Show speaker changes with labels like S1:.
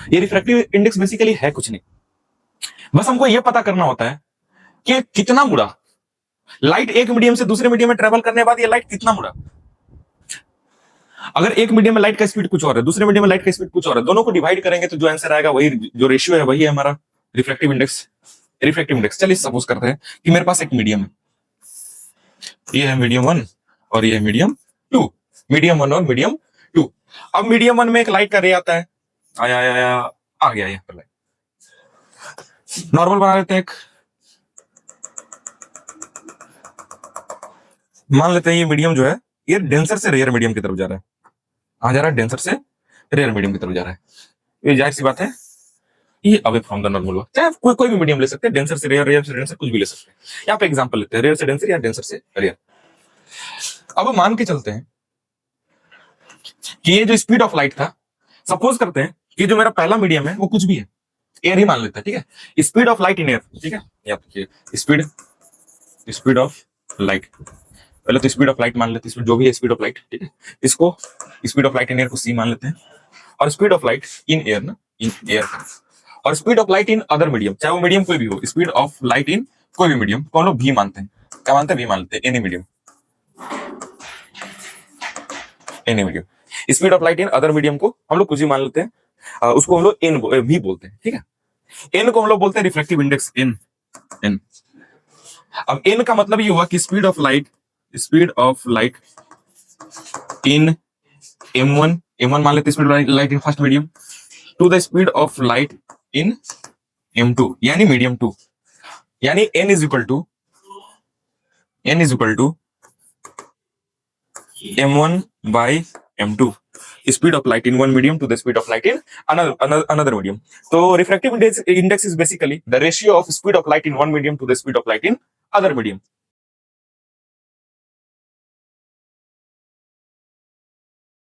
S1: ये refractive index basically है कुछ नहीं, बस हमको ये पता करना होता है कि कितना मुड़ा लाइट एक मीडियम से दूसरे मीडियम में ट्रेवल करने के बाद ये लाइट कितना मुड़ा। अगर एक मीडियम में लाइट का स्पीड कुछ और है, दूसरे मीडियम में लाइट का स्पीड कुछ और है, दोनों को डिवाइड करेंगे तो जो आंसर आएगा वही, जो रेशियो है वही है हमारा रिफ्रैक्टिव इंडेक्स। रिफ्रैक्टिव इंडेक्स, चलिए सपोज करते हैं कि मेरे पास एक मीडियम है, ये है मीडियम 1 और ये है मीडियम 2, मीडियम 1 और मीडियम 2। अब मीडियम 1 में एक लाइट का रे आता है, आया आया आया, आ गया यहाँ पर लाइट। नॉर्मल बना लेते हैं एक, मान लेते हैं ये मीडियम जो है ये डेंसर से रेयर मीडियम की तरफ जा रहा है, आ जा रहा है डेंसर से रेयर मीडियम की तरफ जा रहा है। ये जाहिर सी बात है ये अवे फ्रॉम द नॉर्मल हुआ, चाहे कोई भी मीडियम ले सकते हैं, डेंसर से रेयर, रेयर से डेंसर, कुछ भी ले सकते हैं। यहाँ पे एग्जांपल लेते हैं रेयर से डेंसर या डेंसर से रेयर। अब मान के चलते हैं कि ये जो स्पीड ऑफ लाइट था, सपोज करते हैं कि जो मेरा पहला मीडियम है वो कुछ भी है, एयर ही मान लेते हैं, ठीक है। Speed of light in air, ठीक है, यहाँ पे स्पीड ऑफ लाइट, पहले तो स्पीड ऑफ लाइट मान लेते हैं, जो भी है स्पीड ऑफ लाइट, ठीक है। इसको speed of light in air को सी मान लेते हैं, और speed of light in air ना, इन एयर, और speed of light in other medium, चाहे वो मीडियम कोई भी हो, स्पीड ऑफ लाइट इन कोई भी मीडियम को हम लोग भी मानते हैं। क्या मानते हैं? भी मान लेते हैं, any medium, any medium. Speed of light in other medium को हम लोग कुछ भी मान लेते हैं, उसको हम लोग एन भी बोलते हैं, ठीक है। एन को हम लोग बोलते हैं रिफ्लेक्टिव इंडेक्स, एन, एन। अब एन का मतलब ये हुआ कि speed of light in m1, m1 मान लेते हैं speed light in first medium, to the speed of light in m2 यानी मीडियम 2, यानी n is equal to m1 by m2, speed of light in one medium to the speed of light in another medium. तो refractive index is basically the ratio of speed of light in one medium to the speed of light in other medium.